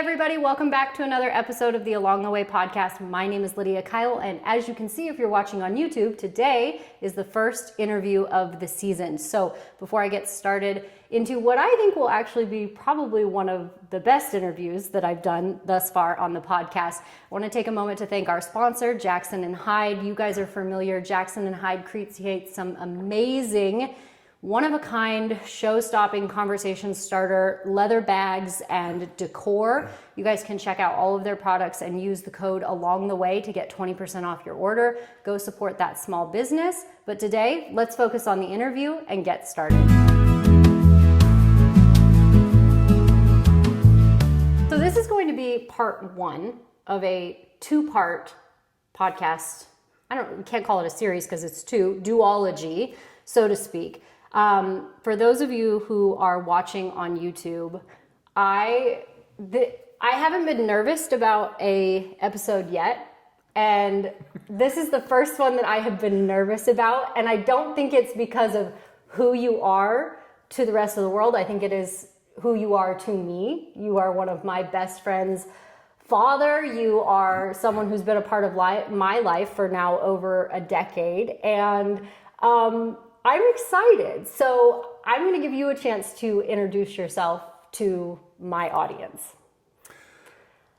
everybody, welcome back to another episode of the Along the Way podcast. My name is Lydia Kyle, and as you can see if you're watching on YouTube, today is the first interview of the season. So before I get started into what I think will actually be probably one of the best interviews that I've done thus far on the podcast, I want to take a moment to thank our sponsor, Jackson & Hyde. You guys are familiar. Jackson & Hyde creates some amazing one-of-a-kind, show-stopping, conversation starter, leather bags, and decor. You guys can check out all of their products and use the code Along the Way to get 20% off your order. Go support that small business. But today, let's focus on the interview and get started. So this is going to be part one of a two-part podcast. We can't call it a series because it's two, duology, so to speak. For those of you who are watching on YouTube, I haven't been nervous about a episode yet, and this is the first one that I have been nervous about, and I don't think it's because of who you are to the rest of the world. I think it is who you are to me. You are one of my best friends' father. You are someone who's been a part of my life for now over a decade, and I'm excited. So I'm going to give you a chance to introduce yourself to my audience.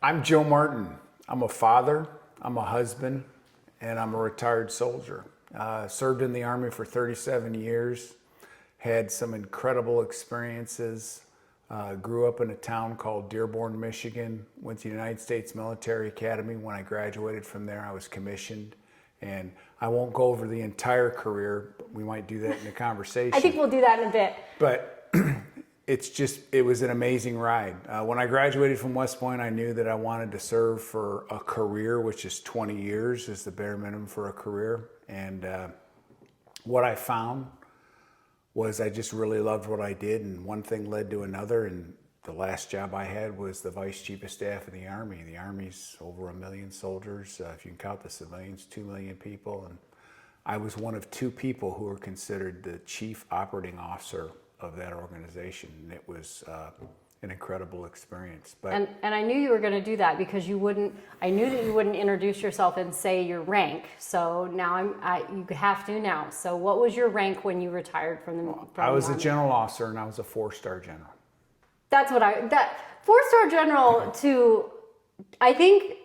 I'm Joe Martin. I'm a father, I'm a husband, and I'm a retired soldier. Served in the Army for 37 years, had some incredible experiences. Grew up in a town called Dearborn, Michigan. Went to the United States Military Academy. When I graduated from there, I was commissioned. And I won't go over the entire career, but we might do that in the conversation. I think we'll do that in a bit. But it was an amazing ride. When I graduated from West Point, I knew that I wanted to serve for a career, which is 20 years is the bare minimum for a career. And what I found was I just really loved what I did, and one thing led to another. And the last job I had was the Vice Chief of Staff of the Army. The Army's over 1 million soldiers. If you can count the civilians, 2 million people. And I was one of two people who were considered the Chief Operating Officer of that organization. And it was an incredible experience. But and I knew you were going to do that because I knew that you wouldn't introduce yourself and say your rank. So now you have to now. So what was your rank when you retired from the Army? I was a general officer, and I was a 4-star general. That's what that 4-star general to, I think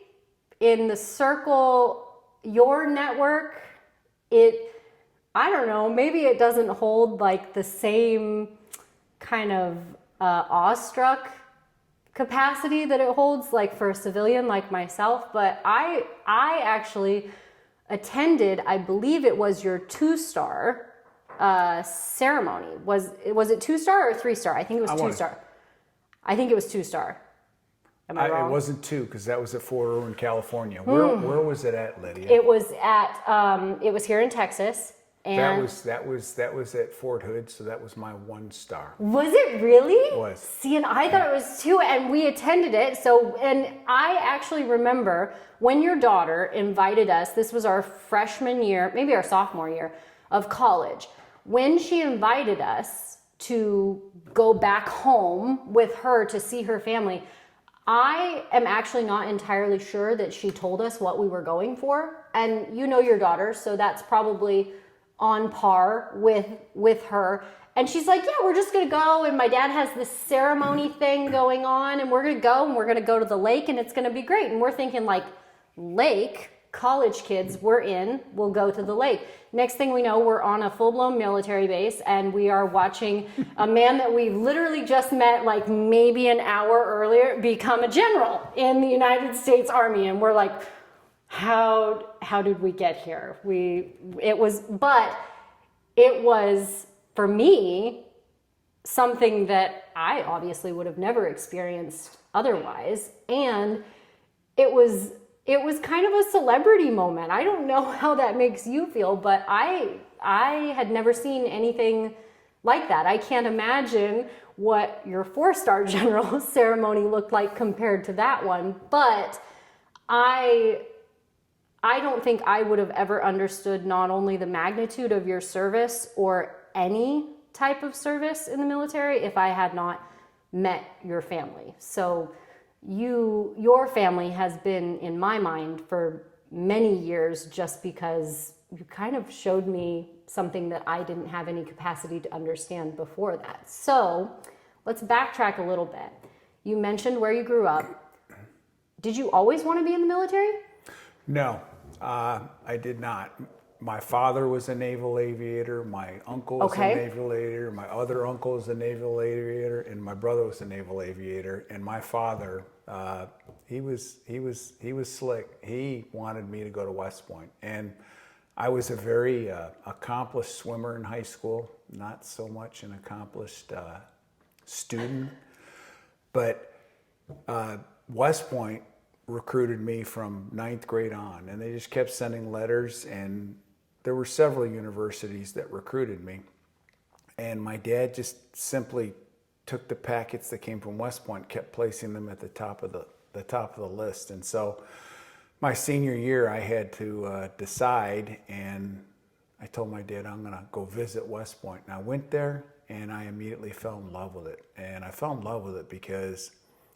in the circle, your network, I don't know, maybe it doesn't hold like the same kind of awestruck capacity that it holds like for a civilian like myself. But I actually attended, I believe it was your 2-star ceremony. Was it 2-star or 3-star? I think it was 2-star. I think it was 2-star. Am I wrong? It wasn't 2 because that was at Fort Irwin, California. Where was it at, Lydia? It was at. It was here in Texas, and that was at Fort Hood. So that was my 1-star. Was it really? It was. See, and I thought it was 2, and we attended it. So, and I actually remember when your daughter invited us. This was our freshman year, maybe our sophomore year of college. When she invited us to go back home with her to see her family, I am actually not entirely sure that she told us what we were going for. And you know your daughter, so that's probably on par with her. And she's like, yeah, we're just gonna go, and my dad has this ceremony thing going on, and we're gonna go, and we're gonna go to the lake, and it's gonna be great. And we're thinking like, lake? College kids, we'll go to the lake. Next thing we know, we're on a full-blown military base, and we are watching a man that we literally just met like maybe an hour earlier become a general in the United States Army. And we're like, how did we get here? It was for me something that I obviously would have never experienced otherwise. And it was kind of a celebrity moment. I don't know how that makes you feel, but I had never seen anything like that. I can't imagine what your 4-star general ceremony looked like compared to that one, but I don't think I would have ever understood not only the magnitude of your service or any type of service in the military if I had not met your family. So your family has been in my mind for many years, just because you kind of showed me something that I didn't have any capacity to understand before that. So let's backtrack a little bit. You mentioned where you grew up. Did you always want to be in the military? No, I did not. My father was a naval aviator. My uncle was a naval aviator. My other uncle was a naval aviator, and my brother was a naval aviator. And my father, he was slick. He wanted me to go to West Point, and I was a very accomplished swimmer in high school. Not so much an accomplished student, but West Point recruited me from 9th grade on, and they just kept sending letters, and there were several universities that recruited me, and my dad just simply took the packets that came from West Point, kept placing them at the top of the list. And so my senior year I had to decide, and I told my dad I'm gonna go visit West Point, and I went there and I immediately fell in love with it. And I fell in love with it because,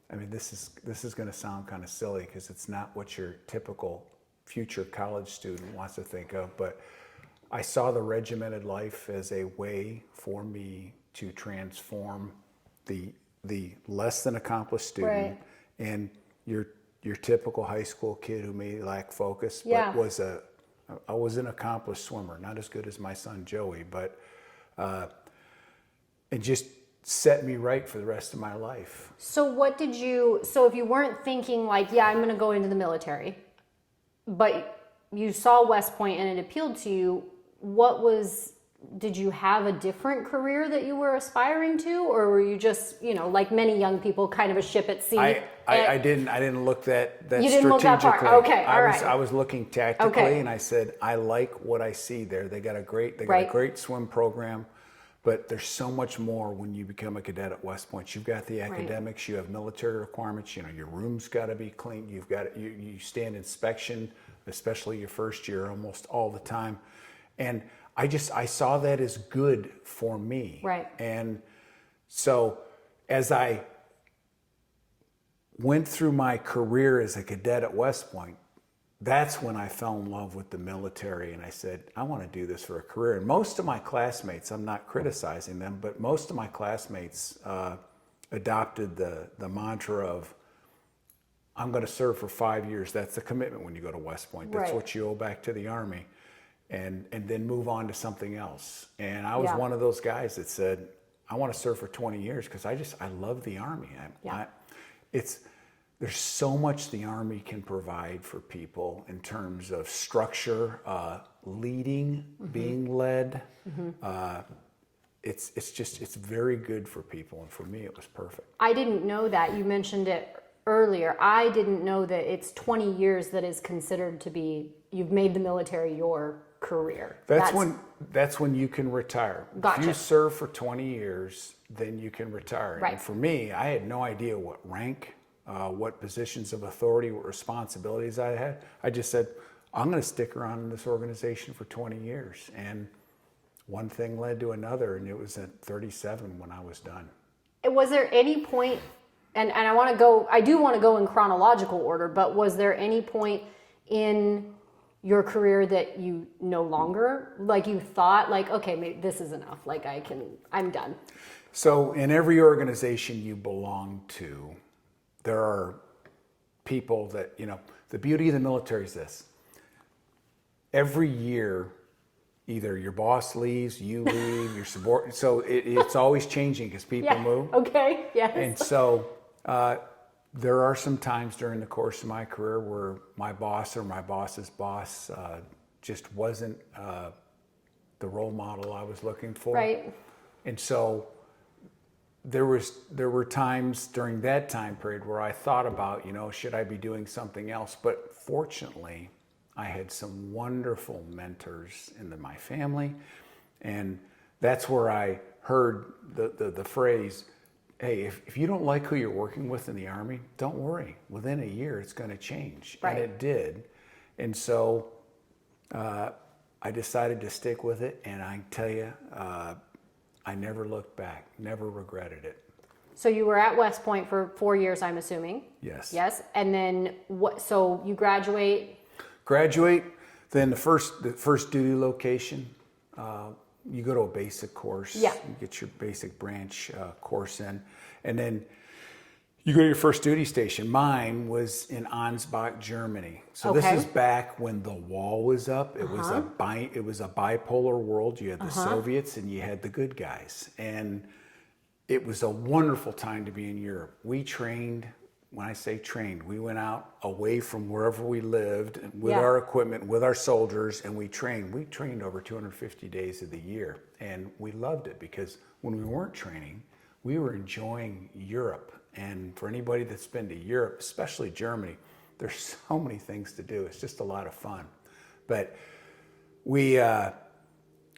I mean, this is going to sound kind of silly because it's not what your typical future college student wants to think of, but I saw the regimented life as a way for me to transform the less than accomplished student and your typical high school kid who may lack focus, but I was an accomplished swimmer, not as good as my son Joey, but it just set me right for the rest of my life. So if you weren't thinking like, yeah, I'm going to go into the military, but you saw West Point and it appealed to you, did you have a different career that you were aspiring to, or were you just, like many young people, kind of a ship at sea? I didn't look that you didn't look that far. Okay, all right. I was looking tactically, and I said, I like what I see there. They got a great swim program. But there's so much more when you become a cadet at West Point. You've got the academics, you have military requirements, your room's got to be clean, you stand inspection, especially your first year, almost all the time. And I saw that as good for me. Right. And so as I went through my career as a cadet at West Point, that's when I fell in love with the military, and I said, I want to do this for a career. And most of my classmates, I'm not criticizing them, but most of my classmates adopted the mantra of, I'm going to serve for 5 years. That's the commitment when you go to West Point. That's what you owe back to the Army, and then move on to something else. And I was one of those guys that said, I want to serve for 20 years because I love the Army. There's so much the Army can provide for people in terms of structure, leading, being led. It's very good for people, and for me it was perfect. I didn't know that. You mentioned it earlier. I didn't know that it's 20 years that is considered to be, you've made the military your career. That's when you can retire. Gotcha. If you serve for 20 years, then you can retire. Right. And for me, I had no idea what rank, what positions of authority, what responsibilities I had. I just said, I'm going to stick around in this organization for 20 years. And one thing led to another, and it was at 37 when I was done. Was there any point, and I do want to go in chronological order, but was there any point in your career that you no longer, like you thought, like, okay, maybe this is enough, like I'm done? So in every organization you belong to, there are people that, the beauty of the military is this. Every year, either your boss leaves, you leave, your subordinate, so it's always changing because people move. Okay, yes. And so there are some times during the course of my career where my boss or my boss's boss just wasn't the role model I was looking for. Right. And so there were times during that time period where I thought about, should I be doing something else? But fortunately, I had some wonderful mentors in my family, and that's where I heard the phrase, hey, if you don't like who you're working with in the Army, don't worry. Within a year, it's going to change. Right. And it did. And so I decided to stick with it, and I can tell you, I never looked back, never regretted it. So you were at West Point for 4 years, I'm assuming. Yes. Yes. And then what? So you graduate. Graduate, then the first duty location, you go to a basic course. Yeah. You get your basic branch course in, and then you go to your first duty station. Mine was in Ansbach, Germany. So this is back when the wall was up. It was a bipolar world. You had the Soviets and you had the good guys, and it was a wonderful time to be in Europe. We trained. When I say trained, we went out away from wherever we lived with our equipment, with our soldiers, and we trained. We trained over 250 days of the year, and we loved it because when we weren't training, we were enjoying Europe. And for anybody that's been to Europe, especially Germany, there's so many things to do. It's just a lot of fun. But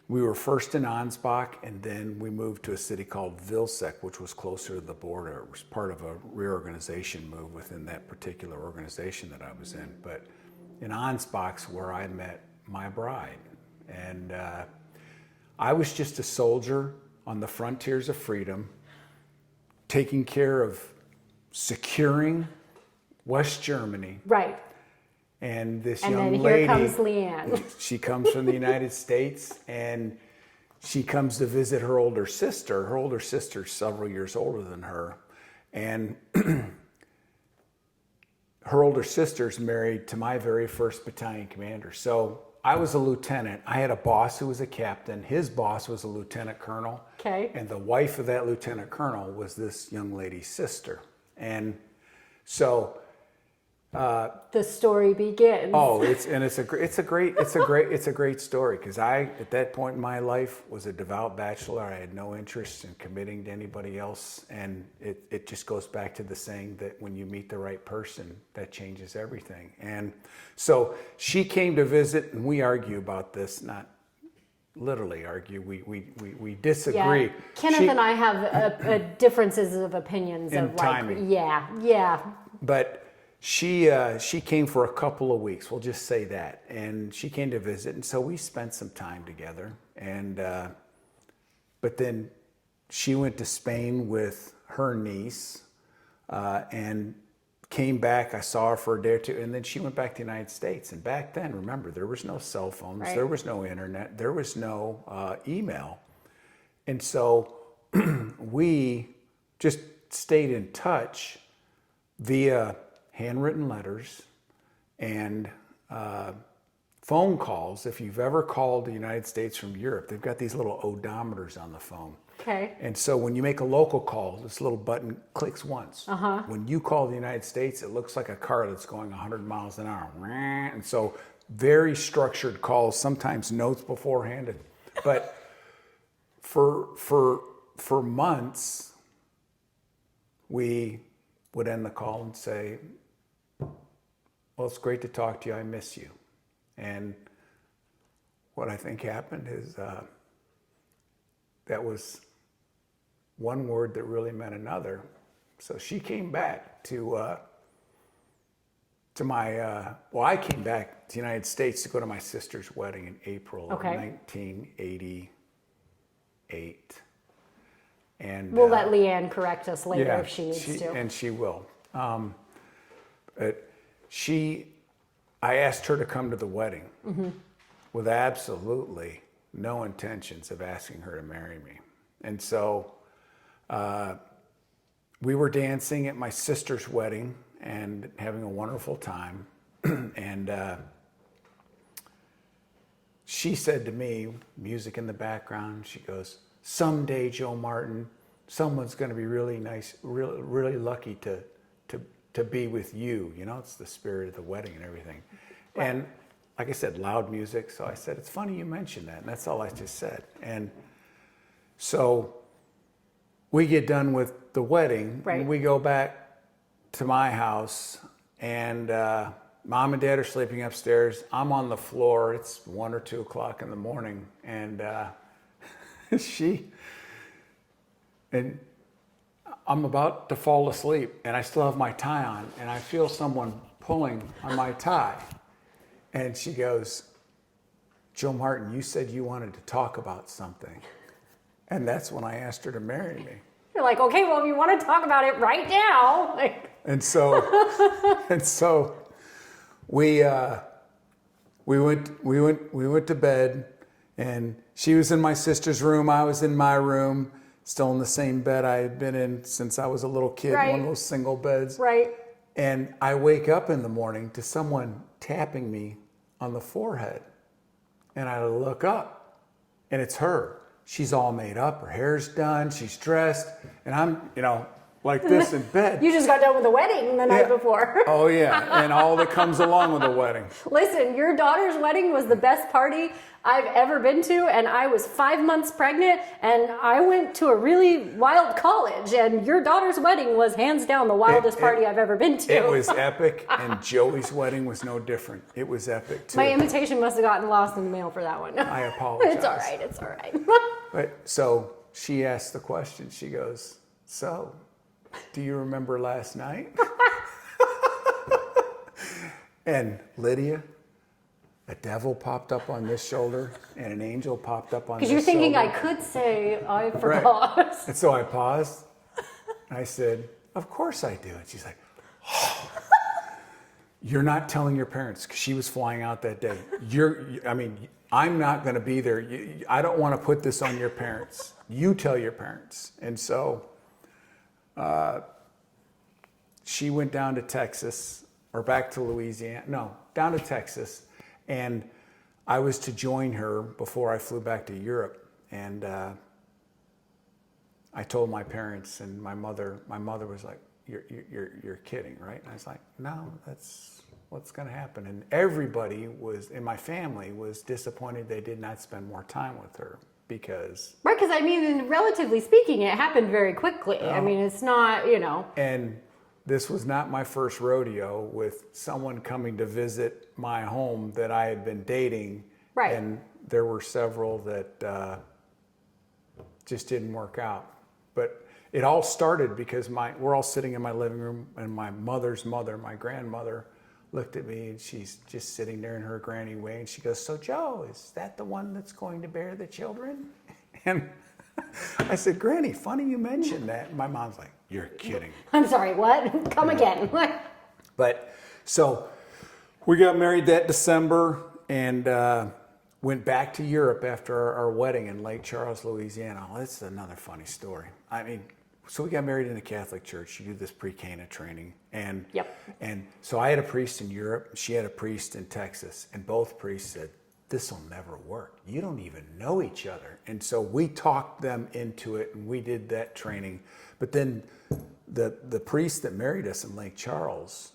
we were first in Ansbach, and then we moved to a city called Vilseck, which was closer to the border. It was part of a reorganization move within that particular organization that I was in. But in Ansbach's where I met my bride. And I was just a soldier on the frontiers of freedom, taking care of securing West Germany. Right. And this And young then lady, here comes Leanne. she comes from the United States, and she comes to visit her older sister. Her older sister's several years older than her. And her older sister's married to my very first battalion commander. So I was a lieutenant. I had a boss who was a captain. His boss was a lieutenant colonel. Okay. And the wife of that lieutenant colonel was this young lady's sister. And so The story begins. oh, it's a great story, because I, at that point in my life, was a devout bachelor. I had no interest in committing to anybody else, and it just goes back to the saying that when you meet the right person, that changes everything. And so she came to visit, and we argue about this, not literally argue. We disagree. Yeah. Kenneth and I have differences of opinions In of timing. Yeah. But she came for a couple of weeks, we'll just say that, and she came to visit, and so we spent some time together. And but then she went to Spain with her niece and came back. I saw her for a day or two, and then she went back to the United States. And back then, remember, there was no cell phones, Right. There was no internet, there was no email, and so we just stayed in touch via handwritten letters and phone calls. If you've ever called the United States from Europe, they've got these little odometers on the phone. Okay. And so when you make a local call, this little button clicks once. When you call the United States, it looks like a car that's going 100 miles an hour. And so very structured calls, sometimes notes beforehand. But for months, we would end the call and say, well, it's great to talk to you. I miss you. And what I think happened is that was one word that really meant another. So she came back to my, I came back to the United States to go to my sister's wedding in April of 1988. And We'll let Leanne correct us later if she needs to. And she will. I asked her to come to the wedding with absolutely no intentions of asking her to marry me. And so we were dancing at my sister's wedding and having a wonderful time. And she said to me, music in the background, she goes, someday, Joe Martin, someone's going to be really nice, really lucky to be with you. You know, it's the spirit of the wedding and everything. Right. And like I said, loud music. So I said, it's funny you mentioned that. And that's all I just said. And so we get done with the wedding. Right. And we go back to my house, and Mom and Dad are sleeping upstairs. I'm on the floor. It's 1 or 2 o'clock in the morning. And I'm about to fall asleep, and I still have my tie on, and I feel someone pulling on my tie. And she goes, Joe Martin, you said you wanted to talk about something. And that's when I asked her to marry me. You're like, okay, well, if you want to talk about it right now. Like, And so, we went to bed, and she was in my sister's room. I was in my room, still in the same bed I had been in since I was a little kid, Right. one of those single beds. right. And I wake up in the morning to someone tapping me on the forehead. And I look up, and it's her. She's all made up. Her hair's done. She's dressed. And I'm, like this in bed. You just got done with the wedding the night before. Oh, yeah. And all that comes along with a wedding. Listen, your daughter's wedding was the best party I've ever been to, and I was 5 months pregnant, and I went to a really wild college, and your daughter's wedding was hands down the wildest party I've ever been to. It was epic, and Joey's wedding was no different. It was epic, too. My invitation must have gotten lost in the mail for that one. I apologize. It's all right, it's all right. But so she asked the question. She goes, "So, do you remember last night?" And Lydia, a devil popped up on this shoulder and an angel popped up on this Because you're thinking shoulder. I could say I forgot. Right. And so I paused. And I said, "Of course I do." And she's like, "Oh, you're not telling your parents," because she was flying out that day. I'm not going to be there. I don't want to put this on your parents. You tell your parents. And so she went down to Texas, or back to Louisiana. No, down to Texas. And I was to join her before I flew back to Europe. And I told my parents, and my mother was like, you're kidding, right? And I was like, no, that's what's going to happen. And everybody in my family was disappointed they did not spend more time with her because... Right, because I mean, relatively speaking, it happened very quickly. I mean, it's not, And this was not my first rodeo with someone coming to visit my home that I had been dating. Right. And there were several that just didn't work out. But it all started because we're all sitting in my living room, and my mother's mother, my grandmother, looked at me, and she's just sitting there in her granny way, and she goes, "So Joe, is that the one that's going to bear the children?" And I said, "Granny, funny you mentioned that." And my mom's like, "You're kidding." I'm sorry, what? Come again. But so we got married that December and went back to Europe after our wedding in Lake Charles, Louisiana. Well, this is another funny story. I mean, so we got married in a Catholic church. You do this pre-Cana training. And, Yep. And so I had a priest in Europe. She had a priest in Texas. And both priests said, "This will never work. You don't even know each other." And so we talked them into it, and we did that training. But then the priest that married us in Lake Charles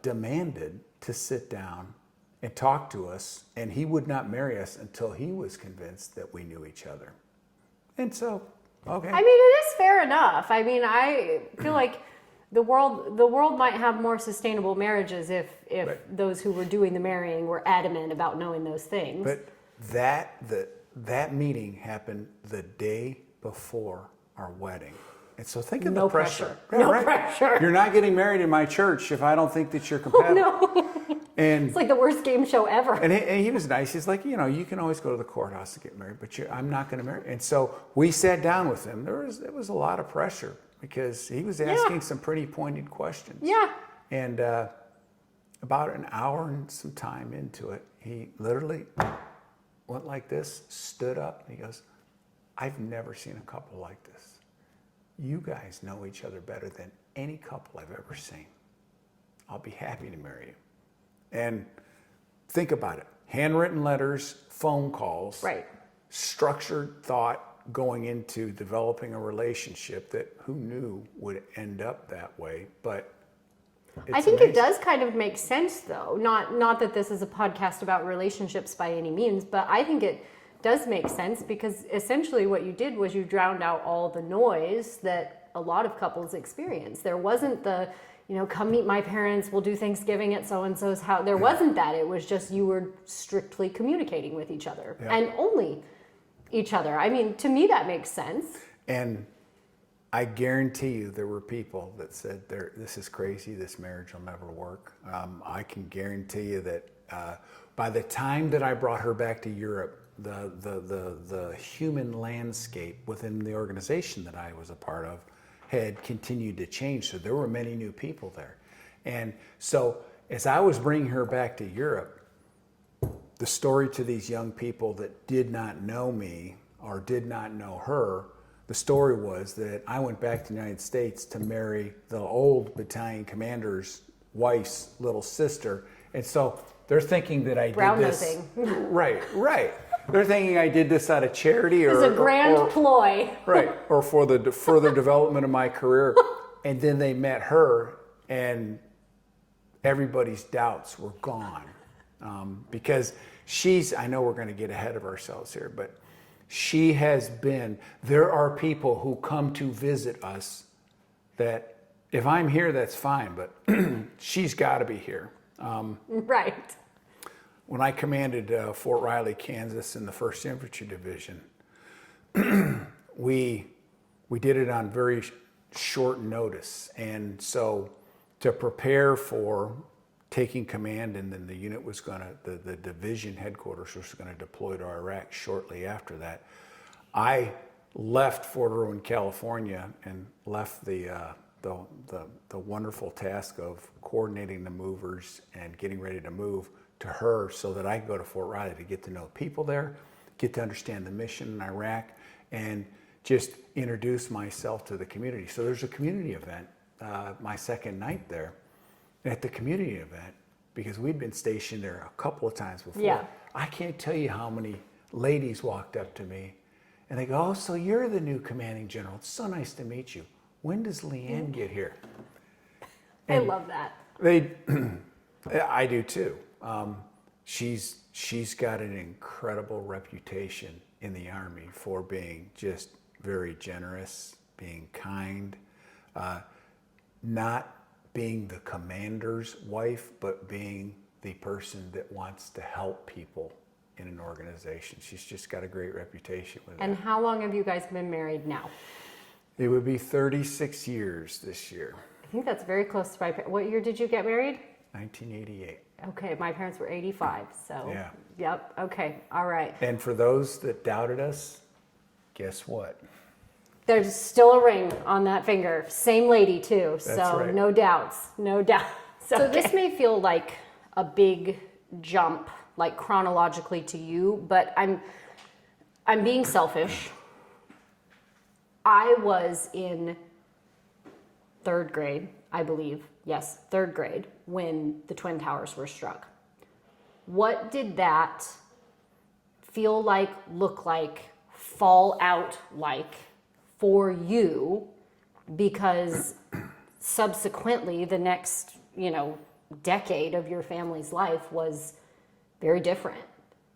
demanded to sit down and talk to us, and he would not marry us until he was convinced that we knew each other. And so, okay. I mean, it is fair enough. I mean, I feel like the world might have more sustainable marriages if Right. those who were doing the marrying were adamant about knowing those things. But that meeting happened the day before our wedding. And so think of No the pressure. pressure. No pressure. You're not getting married in my church if I don't think that you're compatible. No, And it's like the worst game show ever. And he was nice. He's like, you can always go to the courthouse to get married, but I'm not going to marry. And so we sat down with him. There was a lot of pressure because he was asking some pretty pointed questions. Yeah. And about an hour and some time into it, he literally went like this, stood up, and he goes, "I've never seen a couple like this. You guys know each other better than any couple I've ever seen. I'll be happy to marry you." And think about it. Handwritten letters, phone calls, Right. structured thought going into developing a relationship that who knew would end up that way. But I think it does kind of make sense, though. Not that this is a podcast about relationships by any means, but I think it does make sense because essentially what you did was you drowned out all the noise that a lot of couples experience. There wasn't the, come meet my parents, we'll do Thanksgiving at so-and-so's house. There wasn't that. It was just you were strictly communicating with each other and only each other. I mean, to me, that makes sense. And I guarantee you there were people that said, "This is crazy, this marriage will never work." I can guarantee you that by the time that I brought her back to Europe, the human landscape within the organization that I was a part of had continued to change. So there were many new people there. And so as I was bringing her back to Europe, the story to these young people that did not know me or did not know her, the story was that I went back to the United States to marry the old battalion commander's wife's little sister. And so they're thinking that I did this. Right. They're thinking I did this out of charity or as a grand ploy. Right. Or for the further development of my career. And then they met her and everybody's doubts were gone. Because I know we're going to get ahead of ourselves here, but she has been, there are people who come to visit us that if I'm here, that's fine, but she's got to be here. Right. When I commanded Fort Riley, Kansas in the 1st Infantry Division, we did it on very short notice. And so to prepare for taking command, and then the unit was going to, the division headquarters was going to deploy to Iraq shortly after that. I left Fort Irwin, California, and left the wonderful task of coordinating the movers and getting ready to move to her so that I could go to Fort Riley to get to know people there, get to understand the mission in Iraq, and just introduce myself to the community. So there's a community event, my second night there. At the community event, because we'd been stationed there a couple of times before, yeah. I can't tell you how many ladies walked up to me and they go, "Oh, so you're the new commanding general. It's so nice to meet you. When does Leanne get here?" And I love that. I do too. She's got an incredible reputation in the Army for being just very generous, being kind, not being the commander's wife, but being the person that wants to help people in an organization. She's just got a great reputation with And that. how long have you guys been married now? It would be 36 years this year. I think that's very close to my parents. What year did you get married? 1988. Okay, my parents were 85, so. Yeah. Yep, okay, all right. And for those that doubted us, guess what? There's still a ring on that finger. Same lady too, so right. no doubts, no doubts. So this may feel like a big jump, like chronologically to you, but I'm being selfish. I was in 3rd grade, I believe. Yes, 3rd grade when the Twin Towers were struck. What did that feel like, look like, fall out like for you? Because subsequently the next, decade of your family's life was very different.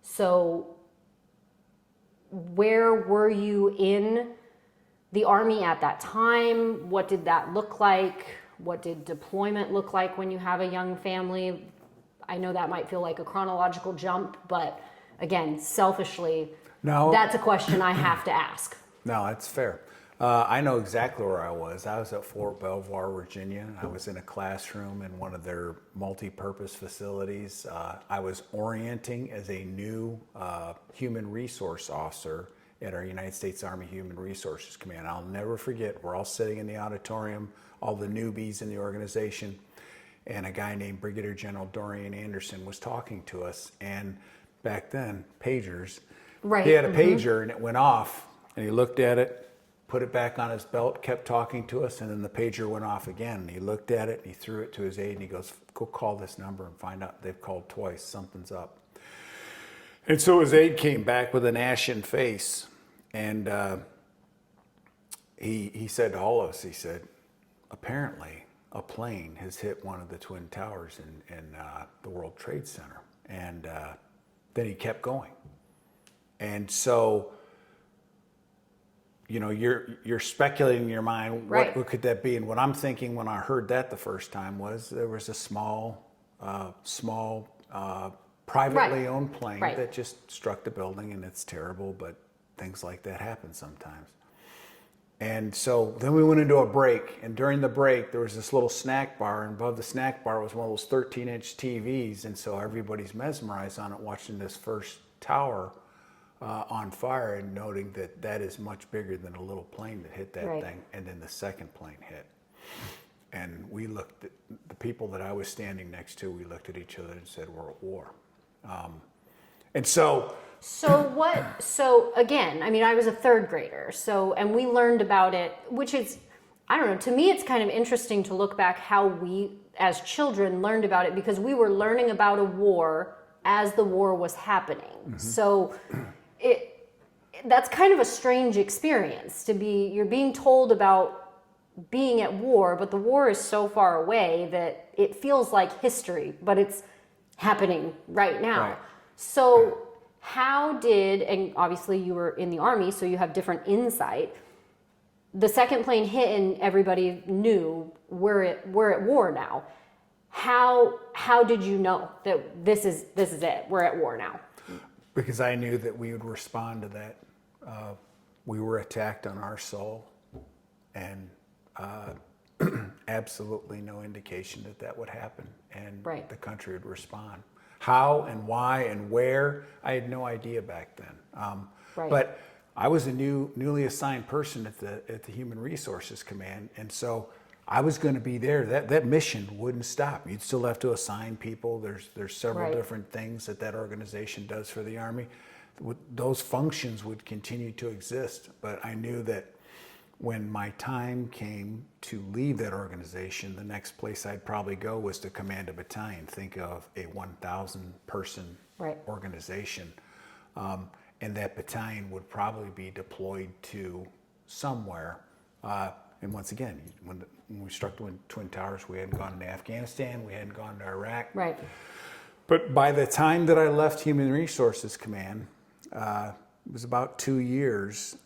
So where were you in the Army at that time? What did that look like? What did deployment look like when you have a young family? I know that might feel like a chronological jump, but again, selfishly, that's a question I have to ask. No, that's fair. I know exactly where I was. I was at Fort Belvoir, Virginia. I was in a classroom in one of their multi-purpose facilities. I was orienting as a new human resource officer at our United States Army Human Resources Command. I'll never forget, we're all sitting in the auditorium, all the newbies in the organization, and a guy named Brigadier General Dorian Anderson was talking to us. And back then, pagers, right. He had a pager and it went off, and he looked at it, put it back on his belt, kept talking to us, and then the pager went off again. And he looked at it and he threw it to his aide and he goes, "Go call this number and find out they've called twice, something's up." And so his aide came back with an ashen face, and he said to all of us, he said, "Apparently a plane has hit one of the Twin Towers in the World Trade Center." And then he kept going. And so, you're speculating in your mind, right. what could that be? And what I'm thinking when I heard that the first time was there was a small privately owned plane that just struck the building, and it's terrible, but things like that happen sometimes. And so then we went into a break, and during the break there was this little snack bar, and above the snack bar was one of those 13-inch TVs, and so everybody's mesmerized on it watching this first tower on fire and noting that that is much bigger than a little plane that hit that Right. thing. And then the second plane hit. And we looked at the people that I was standing next to, we looked at each other and said, we're at war. And so So again, I mean, I was a third grader, and we learned about it, which is, I don't know, to me, it's kind of interesting to look back how we, as children, learned about it, because we were learning about a war as the war was happening. Mm-hmm. So that's kind of a strange experience you're being told about being at war, but the war is so far away that it feels like history, but it's happening right now. Right. So and obviously you were in the Army, so you have different insight. The second plane hit and everybody knew we're at war now. How did you know that this is it? We're at war now. Because I knew that we would respond to that. We were attacked on our soul, and absolutely no indication that would happen, and Right. the country would respond. How and why and where, I had no idea back then. Right. But I was a newly assigned person at the Human Resources Command, and so I was going to be there. That mission wouldn't stop. You'd still have to assign people. There's several Right. different things that organization does for the Army. Those functions would continue to exist, but I knew that when my time came to leave that organization, the next place I'd probably go was to command a battalion. Think of a 1,000 person Right. organization. And that battalion would probably be deployed to somewhere. And once again, when we struck the Twin Towers, we hadn't gone to Afghanistan, we hadn't gone to Iraq. Right. But by the time that I left Human Resources Command, it was about 2 years.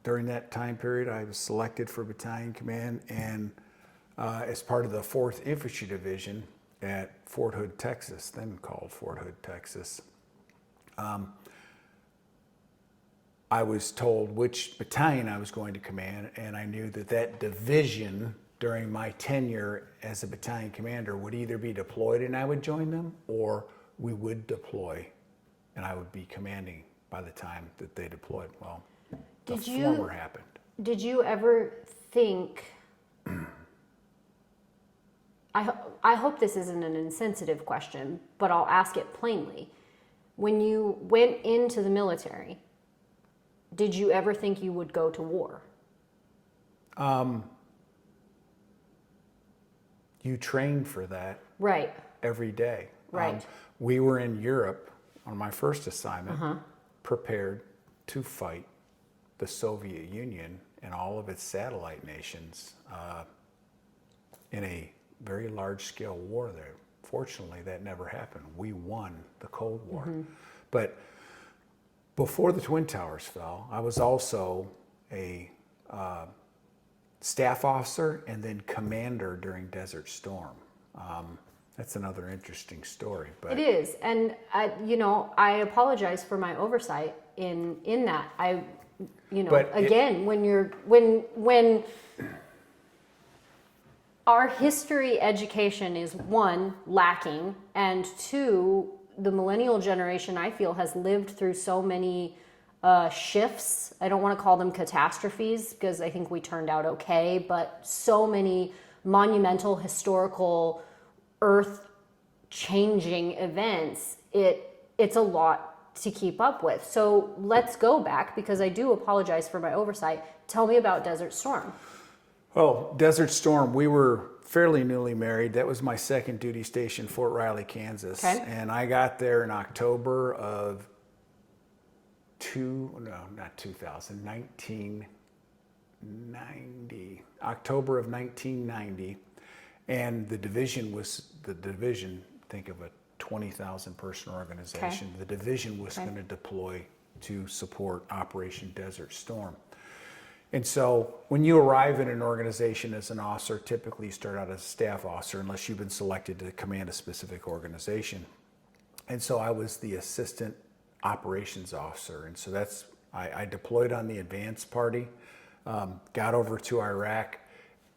During that time period, I was selected for battalion command, and as part of the 4th Infantry Division at Fort Hood, Texas, then called Fort Hood, Texas. I was told which battalion I was going to command, and I knew that division during my tenure as a battalion commander would either be deployed and I would join them, or we would deploy and I would be commanding by the time that they deployed. Well, the former happened. Did you ever think, I hope this isn't an insensitive question, but I'll ask it plainly. When you went into the military, did you ever think you would go to war? You train for that Right. every day. Right. We were in Europe on my first assignment, prepared to fight the Soviet Union and all of its satellite nations in a very large-scale war there. Fortunately, that never happened. We won the Cold War. But before the Twin Towers fell, I was also a staff officer and then commander during Desert Storm. That's another interesting story. But It is, and I apologize for my oversight in that. When our history education is one, lacking, and two, the millennial generation, I feel, has lived through so many shifts. I don't want to call them catastrophes because I think we turned out okay, but so many monumental, historical, earth-changing events. It's a lot to keep up with. So let's go back, because I do apologize for my oversight. Tell me about Desert Storm. Oh, Desert Storm, we were fairly newly married. That was my second duty station, Fort Riley, Kansas. Okay. And I got there in October of 1990. October of 1990. And the division, think of a 20,000 person organization. Okay. The division was Okay. going to deploy to support Operation Desert Storm. And so when you arrive in an organization as an officer, typically you start out as a staff officer unless you've been selected to command a specific organization. And so I was the assistant operations officer. And so I deployed on the advance party, got over to Iraq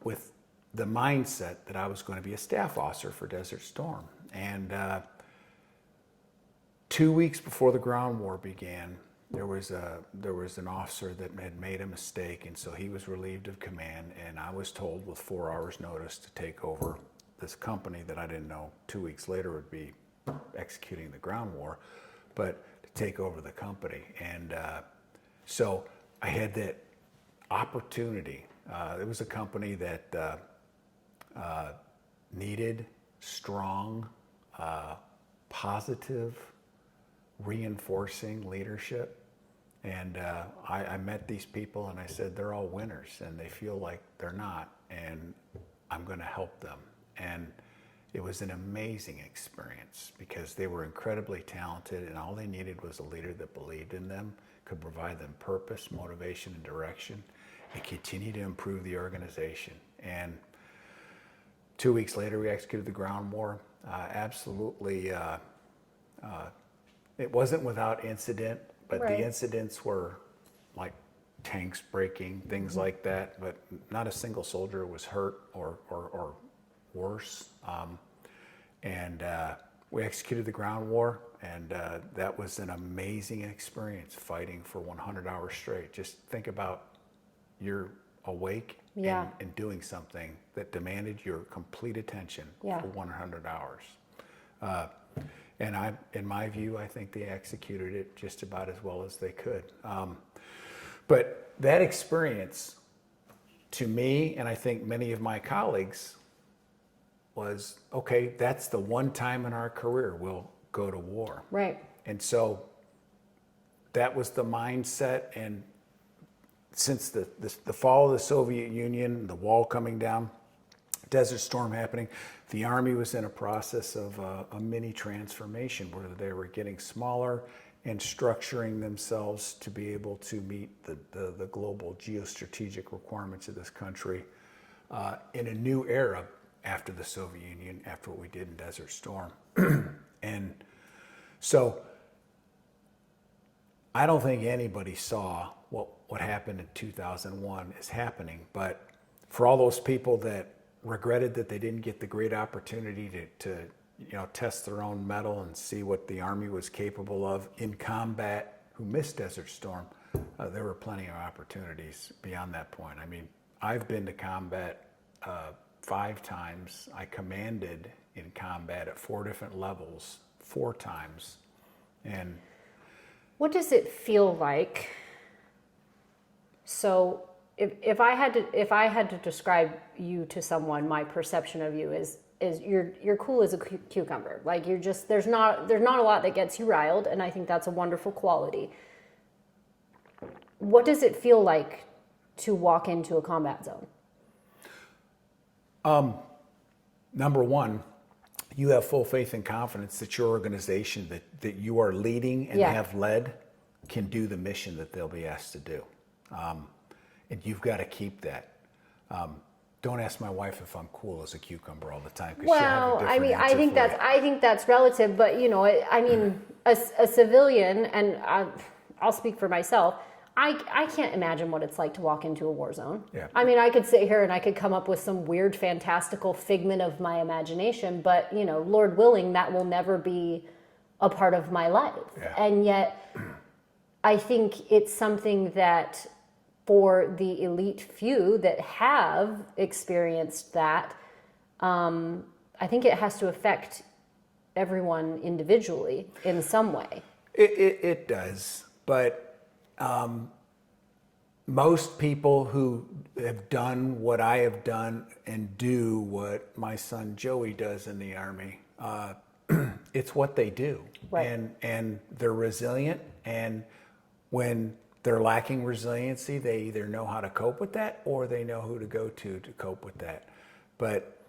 with the mindset that I was going to be a staff officer for Desert Storm. And 2 weeks before the ground war began, there was an officer that had made a mistake, and so he was relieved of command, and I was told with 4 hours notice to take over this company that I didn't know 2 weeks later would be executing the ground war, but to take over the company. And so I had that opportunity. It was a company that needed strong, positive, reinforcing leadership. And I met these people and I said, they're all winners and they feel like they're not, and I'm going to help them. And it was an amazing experience because they were incredibly talented, and all they needed was a leader that believed in them, could provide them purpose, motivation, and direction, and continue to improve the organization. And 2 weeks later, we executed the ground war. Absolutely, it wasn't without incident, but Right. the incidents were like tanks breaking, things like that, but not a single soldier was hurt or worse. And we executed the ground war, and that was an amazing experience, fighting for 100 hours straight. Just think about, you're awake Yeah. and doing something that demanded your complete attention Yeah. for 100 hours. And in my view, I think they executed it just about as well as they could. But that experience, to me, and I think many of my colleagues, was, okay, that's the one time in our career we'll go to war. Right. And so that was the mindset. And since the fall of the Soviet Union, the wall coming down, Desert Storm happening, the Army was in a process of a mini transformation where they were getting smaller and structuring themselves to be able to meet the global geostrategic requirements of this country in a new era after the Soviet Union, after what we did in Desert Storm. And so I don't think anybody saw what happened in 2001 is happening, but for all those people that regretted that they didn't get the great opportunity to test their own mettle and see what the Army was capable of in combat, who missed Desert Storm, there were plenty of opportunities beyond that point. I mean, I've been to combat 5 times. I commanded in combat at 4 different levels 4 times. And What does it feel like? So if I had to describe you to someone, my perception of you is you're cool as a cucumber. Like, you're just, there's not a lot that gets you riled, and I think that's a wonderful quality. What does it feel like to walk into a combat zone? Number one, you have full faith and confidence that your organization that you are leading and Yeah. have led can do the mission that they'll be asked to do. And you've got to keep that. Don't ask my wife if I'm cool as a cucumber all the time. 'Cause she'll have a Well, different I mean, answer for you. I think that's relative, but I mean, a civilian, and I'll speak for myself. I can't imagine what it's like to walk into a war zone. Yeah. I mean, I could sit here and I could come up with some weird, fantastical figment of my imagination, but Lord willing, that will never be a part of my life. Yeah. And yet, I think it's something that, for the elite few that have experienced that, I think it has to affect everyone individually in some way. It does, but most people who have done what I have done and do what my son Joey does in the Army, it's what they do. Right. And they're resilient, and when they're lacking resiliency, they either know how to cope with that or they know who to go to cope with that. But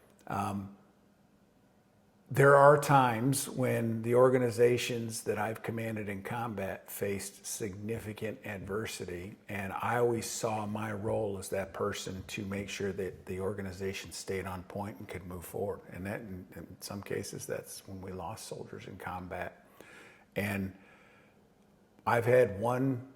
there are times when the organizations that I've commanded in combat faced significant adversity, and I always saw my role as that person to make sure that the organization stayed on point and could move forward. And that, in some cases, that's when we lost soldiers in combat. And I've had one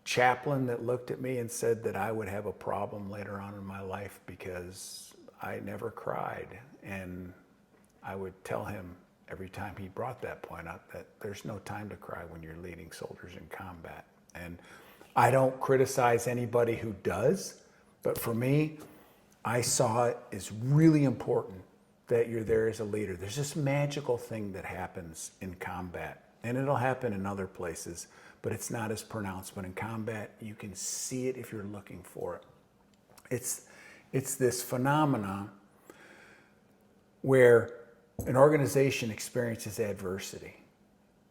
chaplain that looked at me and said that I would have a problem later on in my life because I never cried. And I would tell him, every time he brought that point up, that there's no time to cry when you're leading soldiers in combat. And I don't criticize anybody who does, but for me, I saw it as really important that you're there as a leader. There's this magical thing that happens in combat, and it'll happen in other places, but it's not as pronounced. But in combat, you can see it if you're looking for it. It's this phenomenon where an organization experiences adversity,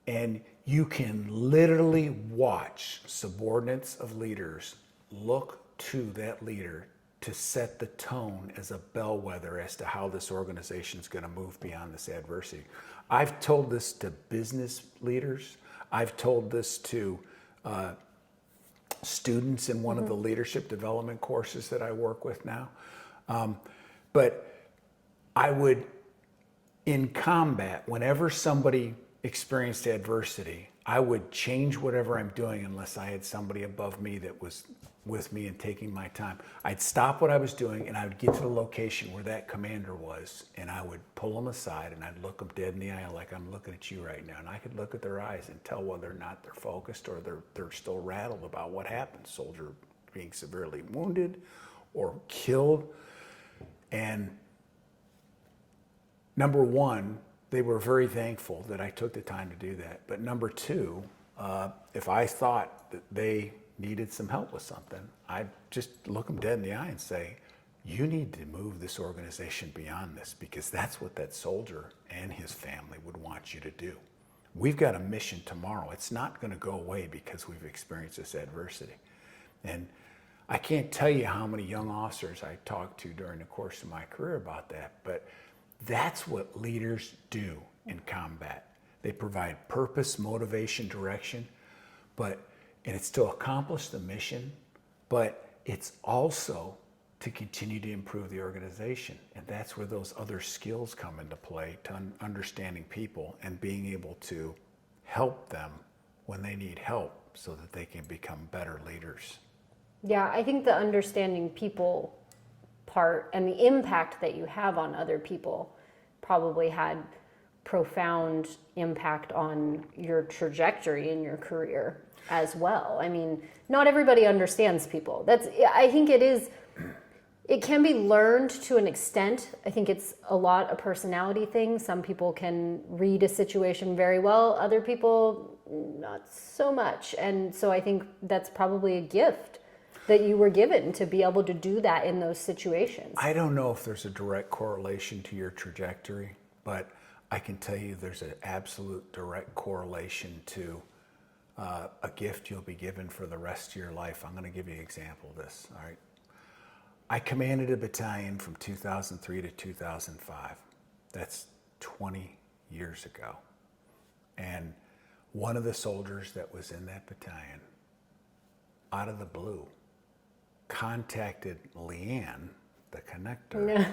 and you can literally watch subordinates of leaders look to that leader to set the tone as a bellwether as to how this organization is going to move beyond this adversity. I've told this to business leaders. I've told this to students in one of the leadership development courses that I work with now. But I would, in combat, whenever somebody experienced adversity, I would change whatever I'm doing unless I had somebody above me that was with me and taking my time. I'd stop what I was doing and I would get to the location where that commander was, and I would pull them aside and I'd look them dead in the eye like I'm looking at you right now. And I could look at their eyes and tell whether or not they're focused or they're still rattled about what happened. Soldier being severely wounded or killed. And number one, they were very thankful that I took the time to do that. But number two, if I thought that they needed some help with something, I'd just look them dead in the eye and say, you need to move this organization beyond this, because that's what that soldier and his family would want you to do. We've got a mission tomorrow. It's not going to go away because we've experienced this adversity. And I can't tell you how many young officers I talked to during the course of my career about that, but that's what leaders do in combat. They provide purpose, motivation, direction, and it's to accomplish the mission, but it's also to continue to improve the organization. And that's where those other skills come into play, to understanding people and being able to help them when they need help so that they can become better leaders. Yeah, I think the understanding people part and the impact that you have on other people probably had profound impact on your trajectory in your career as well. I mean, not everybody understands people. I think it can be learned to an extent. I think it's a lot a personality thing. Some people can read a situation very well, other people not so much. And so I think that's probably a gift that you were given to be able to do that in those situations. I don't know if there's a direct correlation to your trajectory, but I can tell you there's an absolute direct correlation to a gift you'll be given for the rest of your life. I'm going to give you an example of this. All right. I commanded a battalion from 2003 to 2005. That's 20 years ago. And one of the soldiers that was in that battalion, out of the blue, contacted Leanne, the connector,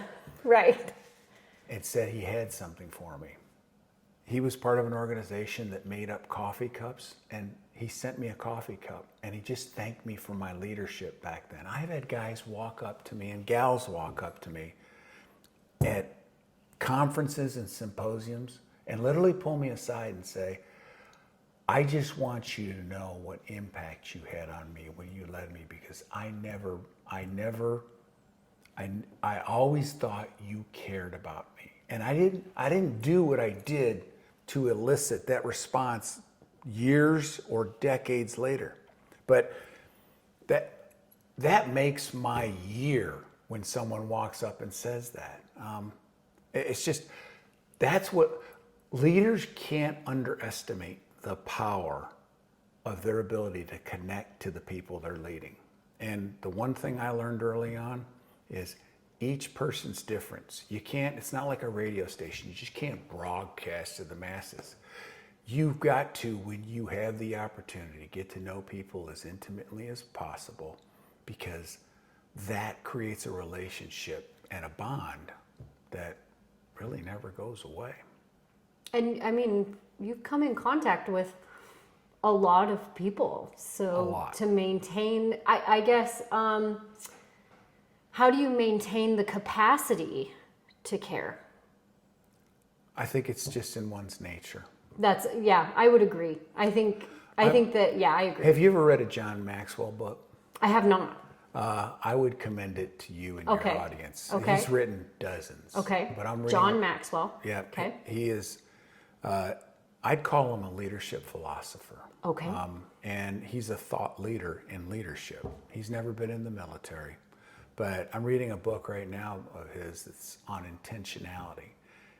Right, and said he had something for me. He was part of an organization that made up coffee cups, and he sent me a coffee cup, and he just thanked me for my leadership back then. I've had guys walk up to me and gals walk up to me at conferences and symposiums and literally pull me aside and say, I just want you to know what impact you had on me when you led me, because I always thought you cared about me. And I didn't do what I did to elicit that response years or decades later. But that makes my year when someone walks up and says that. It's just, that's what leaders can't underestimate, the power of their ability to connect to the people they're leading. And the one thing I learned early on is each person's different. It's not like a radio station. You just can't broadcast to the masses. You've got to, when you have the opportunity, get to know people as intimately as possible, because that creates a relationship and a bond that really never goes away. and I mean, you've come in contact with a lot of people, so to maintain, I guess, how do you maintain the capacity to care? I think it's just in one's nature. I would agree. I think that, I agree. Have you ever read a John Maxwell book? I have not. I would commend it to you and Okay. your audience. Okay. He's written dozens. Okay. But I'm reading John Maxwell. Yeah. Okay. He is, I'd call him a leadership philosopher. Okay. And he's a thought leader in leadership. He's never been in the military. But I'm reading a book right now of his that's on intentionality.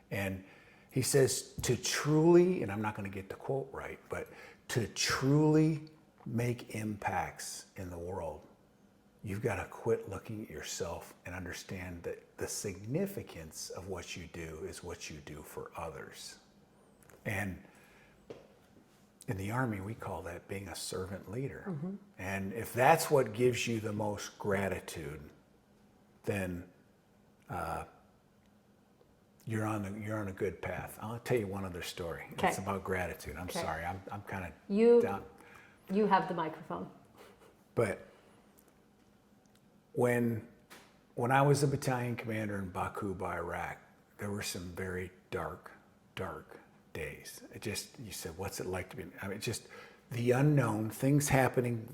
And he says to truly, and I'm not going to get the quote right, but to truly make impacts in the world, you've got to quit looking at yourself and understand that the significance of what you do is what you do for others. And in the Army, we call that being a servant leader. Mm-hmm. And if that's what gives you the most gratitude, then you're on a good path. I'll tell you one other story. Okay. It's about gratitude. I'm sorry. I'm kind of down. You have the microphone. But when I was a battalion commander in Baku by Iraq, there were some very dark days. You said, what's it like to be, just the unknown, things happening,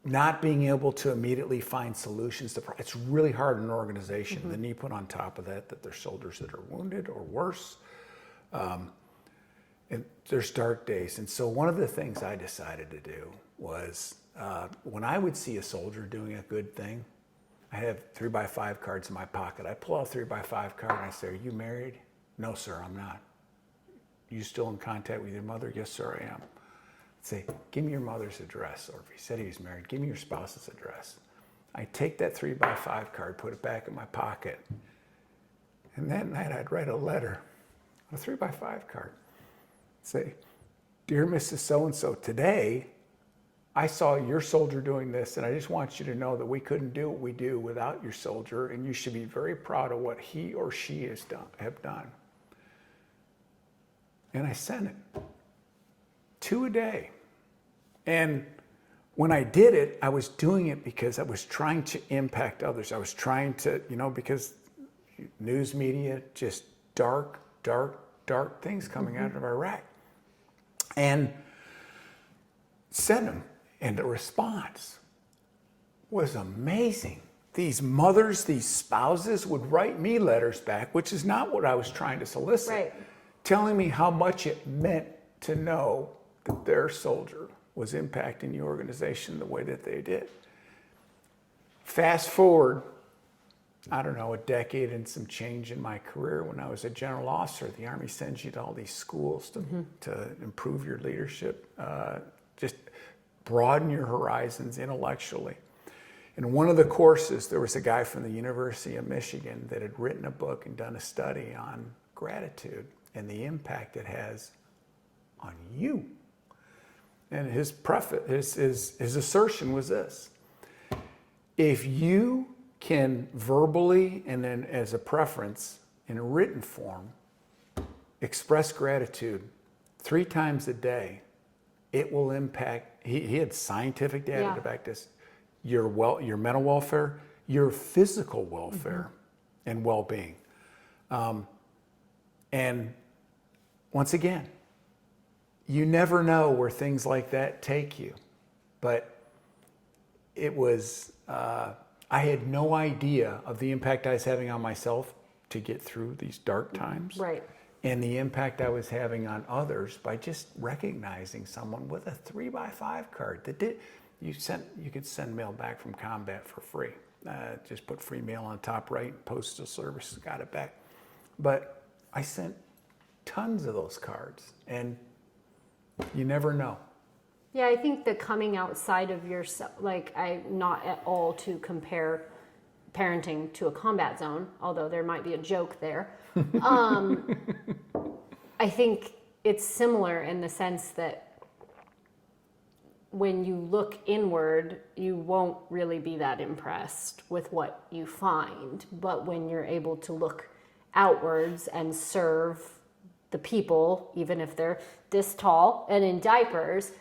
not being able to immediately find solutions. It's really hard in an organization. Mm-hmm. Then you put on top of that there's soldiers that are wounded or worse. And there's dark days. And so one of the things I decided to do was when I would see a soldier doing a good thing, I have 3x5 cards in my pocket. I pull out a 3x5 card and I say, "Are you married?" "No, sir, I'm not." "You still in contact with your mother?" "Yes, sir, I am." I'd say, "Give me your mother's address." Or if he said he was married, "Give me your spouse's address." I take that 3x5 card, put it back in my pocket. And that night I'd write a letter on a 3x5 card. Say, "Dear Mrs. So-and-so, today I saw your soldier doing this, and I just want you to know that we couldn't do what we do without your soldier, and you should be very proud of what he or she have done." And I sent it. 2 a day. And when I did it, I was doing it because I was trying to impact others. I was trying to, because news media, just dark things coming out of Iraq. And sent them. And the response was amazing. These mothers, these spouses would write me letters back, which is not what I was trying to solicit, right, telling me how much it meant to know that their soldier was impacting the organization the way that they did. Fast forward, I don't know, a decade and some change in my career. When I was a general officer, the Army sends you to all these schools to improve your leadership, just broaden your horizons intellectually. In one of the courses, there was a guy from the University of Michigan that had written a book and done a study on gratitude and the impact it has on you. And his assertion was this: if you can verbally and then as a preference in a written form express gratitude 3 times a day, it will impact, he had scientific data to back this, your mental welfare, your physical welfare, and well-being. And once again, you never know where things like that take you. But it was, I had no idea of the impact I was having on myself to get through these dark times. Right. And the impact I was having on others by just recognizing someone with a 3x5 card that you could send mail back from combat for free. Just put free mail on top right, postal service got it back. But I sent tons of those cards, and you never know. Yeah, I think the coming outside of yourself, I'm not at all to compare parenting to a combat zone, although there might be a joke there. I think it's similar in the sense that when you look inward, you won't really be that impressed with what you find. But when you're able to look outwards and serve the people, even if they're this tall and in diapers,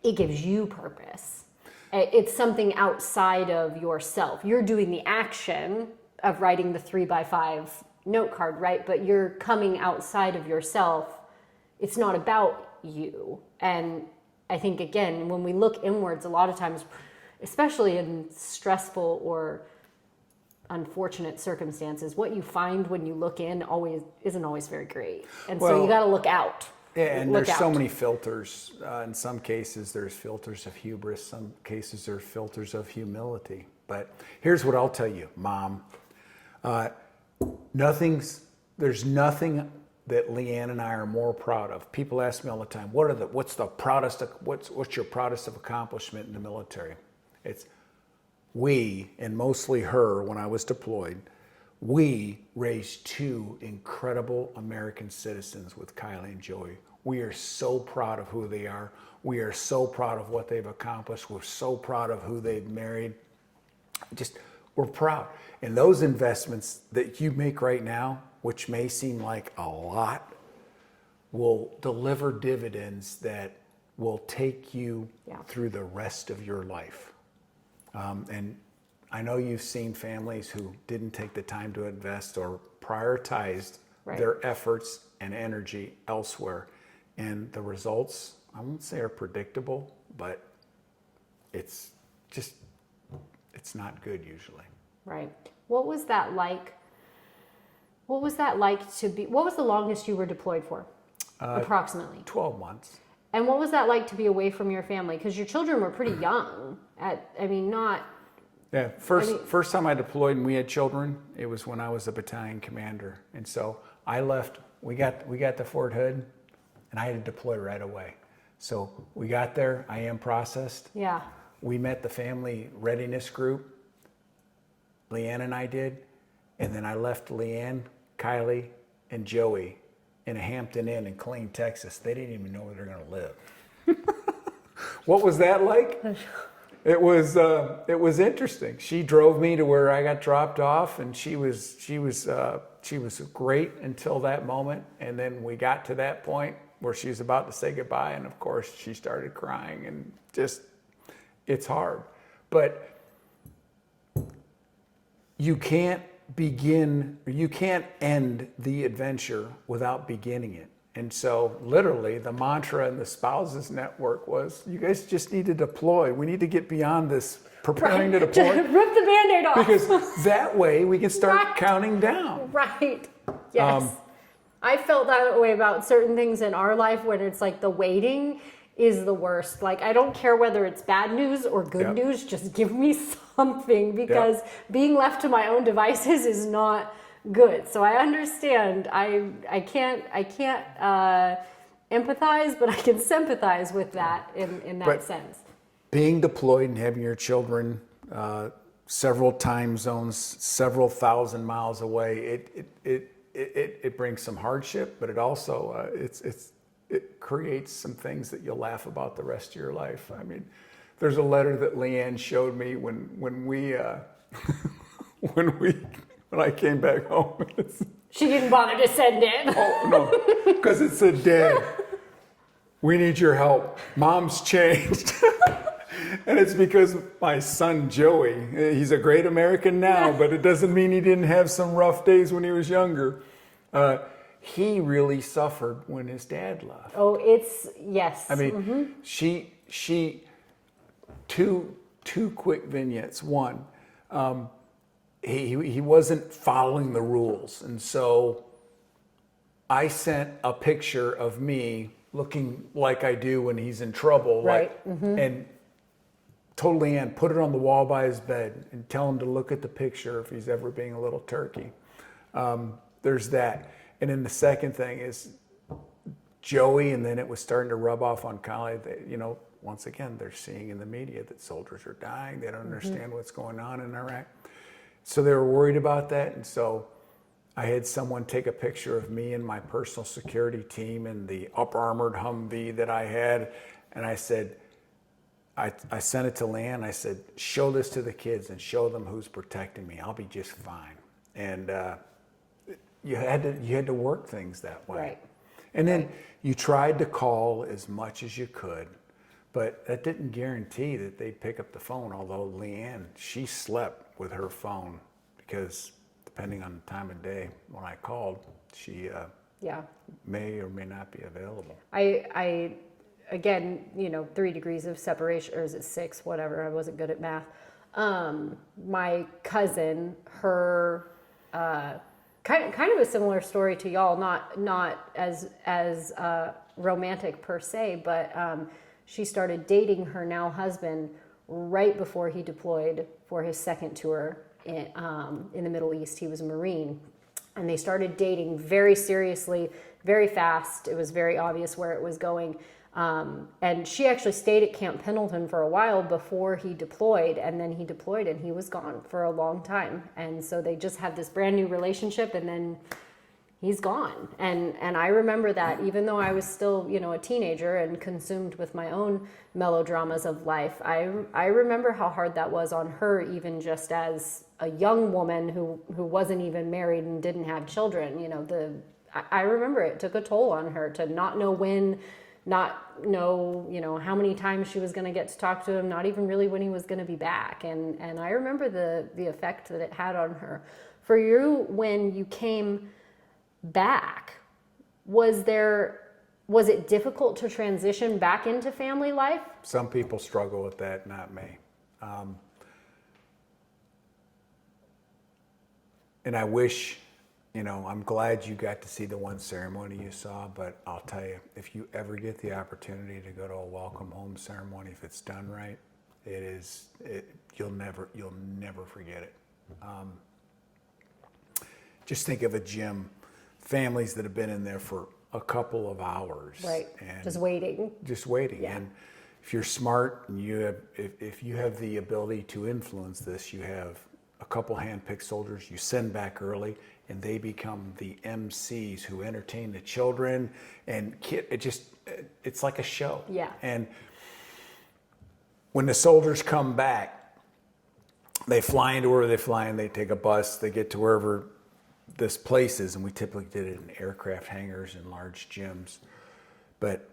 it gives you purpose. It's something outside of yourself. You're doing the action of writing the 3x5 note card, right? But you're coming outside of yourself. It's not about you. And I think, again, when we look inwards, a lot of times, especially in stressful or unfortunate circumstances, what you find when you look in isn't always very great. And so you got to look out. Yeah, and there's so many filters. In some cases, there's filters of hubris. Some cases, there's filters of humility. But here's what I'll tell you, Mom. There's nothing that Leanne and I are more proud of. People ask me all the time, what's your proudest of accomplishment in the military? It's we, and mostly her when I was deployed, we raised 2 incredible American citizens with Kylie and Joey. We are so proud of who they are. We are so proud of what they've accomplished. We're so proud of who they've married. We're proud. And those investments that you make right now, which may seem like a lot, will deliver dividends that will take you through the rest of your life. And I know you've seen families who didn't take the time to invest or prioritized their efforts and energy elsewhere. And the results, I won't say are predictable, but it's not good usually. Right. What was that like? What was the longest you were deployed for? Approximately. 12 months. And what was that like to be away from your family? Because your children were pretty young. First time I deployed and we had children, it was when I was a battalion commander. And so I left, we got to Fort Hood, and I had to deploy right away. So we got there, I am processed. Yeah. We met the family readiness group, Leanne and I did, and then I left Leanne, Kylie, and Joey in a Hampton Inn in Killeen, Texas. They didn't even know where they're going to live. What was that like? It was interesting. She drove me to where I got dropped off, and she was great until that moment. And then we got to that point where she was about to say goodbye, and of course she started crying, and it's hard. But you can't end the adventure without beginning it. And so literally the mantra in the Spouses Network was, you guys just need to deploy. We need to get beyond this preparing to deploy. Rip the Band-Aid off. Because that way we can start counting down. Right. Yes. I felt that way about certain things in our life when it's like the waiting is the worst. Like, I don't care whether it's bad news or good news, just give me something, because being left to my own devices is not good. So I understand. I can't empathize, but I can sympathize with that in that sense. Being deployed and having your children several time zones, several thousand miles away, it brings some hardship, but it also it creates some things that you'll laugh about the rest of your life. I mean, there's a letter that Leanne showed me when I came back home. She didn't bother to send it. Oh, no, because it said, Dad, we need your help. Mom's changed. And it's because my son, Joey, he's a great American now, but it doesn't mean he didn't have some rough days when he was younger. He really suffered when his dad left. Oh, yes. I mean, she two quick vignettes. One, he wasn't following the rules. And so I sent a picture of me looking like I do when he's in trouble. Right. And told Leanne, put it on the wall by his bed and tell him to look at the picture if he's ever being a little turkey. There's that. And then the second thing is Joey, and then it was starting to rub off on Kylie. That, once again, they're seeing in the media that soldiers are dying. They don't understand what's going on in Iraq. So they were worried about that. And so I had someone take a picture of me and my personal security team and the up-armored Humvee that I had. And I said, I sent it to Leanne. I said, show this to the kids and show them who's protecting me. I'll be just fine. And you had to work things that way. Right. And then you tried to call as much as you could, but that didn't guarantee that they'd pick up the phone. Although Leanne, she slept with her phone because the depending on the time of day when I called, she may or may not be available. I again, 3 degrees of separation, or is it 6, whatever, I wasn't good at math. My cousin, her, kind of a similar story to y'all, not as romantic per se, but she started dating her now husband right before he deployed for his second tour in the Middle East. He was a Marine, and they started dating very seriously, very fast. It was very obvious where it was going. And she actually stayed at Camp Pendleton for a while before he deployed, and then he deployed and he was gone for a long time. And so they just had this brand new relationship, and then he's gone. And I remember that, even though I was still, a teenager and consumed with my own melodramas of life, I remember how hard that was on her, even just as a young woman who wasn't even married and didn't have children. I remember it took a toll on her to not know when, not know, how many times she was going to get to talk to him, not even really when he was going to be back. And I remember the effect that it had on her. For you, when you came back, was it difficult to transition back into family life? Some people struggle with that, not me. And I wish, I'm glad you got to see the one ceremony you saw, but I'll tell you, if you ever get the opportunity to go to a welcome home ceremony, if it's done right, you'll never forget it. Just think of a gym, families that have been in there for a couple of hours. Right, and just waiting. Yeah. And if you're smart and if you have the ability to influence this, you have a couple hand-picked soldiers you send back early, and they become the MCs who entertain the children, and it's like a show. Yeah. And when the soldiers come back, they fly into where they fly in, they take a bus, they get to wherever this place is, and we typically did it in aircraft hangars and large gyms. But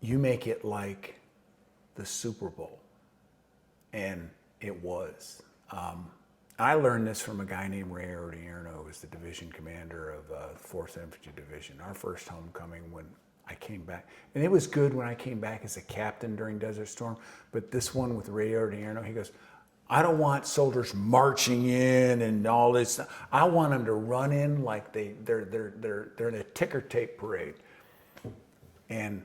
you make it like the Super Bowl, and it was. I learned this from a guy named Ray Ardiano, who was the division commander of 4th Infantry Division, our first homecoming when I came back. And it was good when I came back as a captain during Desert Storm, but this one with Ray Ardiano, he goes, I don't want soldiers marching in and all this. I want them to run in like they're in a ticker tape parade. And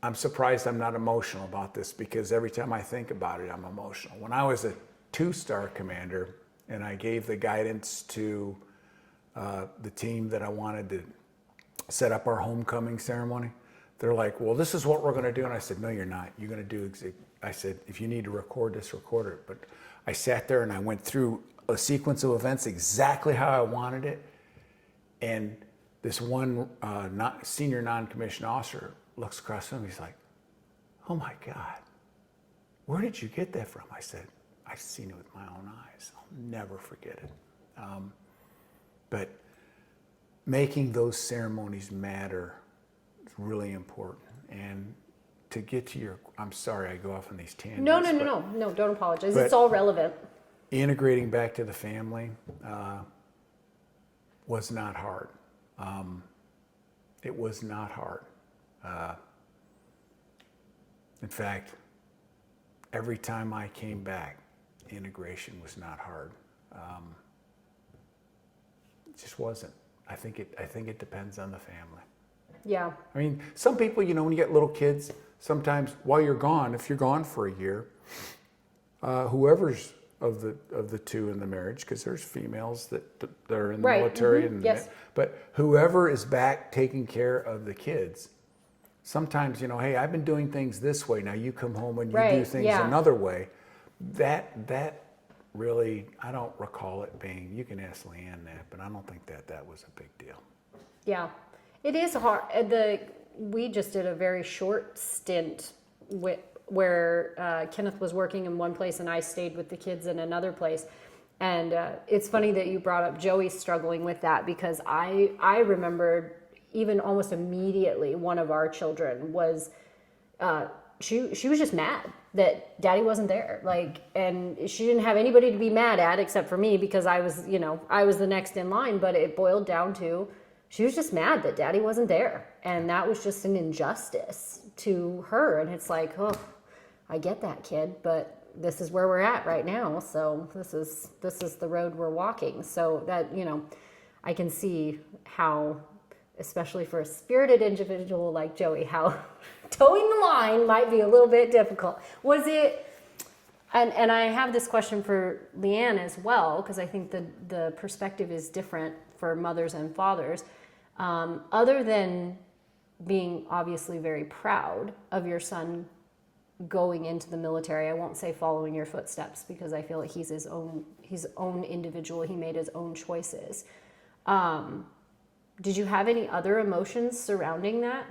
I'm surprised I'm not emotional about this, because every time I think about it, I'm emotional. When I was a 2-star commander and I gave the guidance to the team that I wanted to set up our homecoming ceremony, they're like, well, this is what we're going to do. And I said, no, you're not. You're going to do I said, if you need to record this, record it. But I sat there and I went through a sequence of events exactly how I wanted it. And this one senior non-commissioned officer looks across from me. He's like, oh my God, where did you get that from? I said, I've seen it with my own eyes. I'll never forget it. But making those ceremonies matter is really important. And to get to I'm sorry I go off on these tangents. No, don't apologize. It's all relevant. Integrating back to the family was not hard. It was not hard. In fact, every time I came back, integration was not hard. It just wasn't. I think it depends on the family. Yeah. I mean, some people, when you get little kids, sometimes while you're gone, if you're gone for a year, whoever's of the two in the marriage, because there's females that are in the military, mm-hmm. Yes. But whoever is back taking care of the kids, sometimes, hey, I've been doing things this way. Now you come home and you do things another way. That really, I don't recall it being, you can ask Leanne that, but I don't think that was a big deal. Yeah, it is hard. We just did a very short stint where Kenneth was working in one place and I stayed with the kids in another place. And it's funny that you brought up Joey struggling with that, because I remembered even almost immediately one of our children was she was just mad that daddy wasn't there. Like, and she didn't have anybody to be mad at except for me because I was, I was the next in line, but it boiled down to she was just mad that daddy wasn't there. And that was just an injustice to her. And it's like, oh, I get that, kid, but this is where we're at right now. So this is the road we're walking. So that, I can see how, especially for a spirited individual like Joey, how towing the line might be a little bit difficult. Was it, and I have this question for Leanne as well, because I think the perspective is different for mothers and fathers. Other than being obviously very proud of your son going into the military, I won't say following your footsteps, because I feel like he's his own individual. He made his own choices. Did you have any other emotions surrounding that?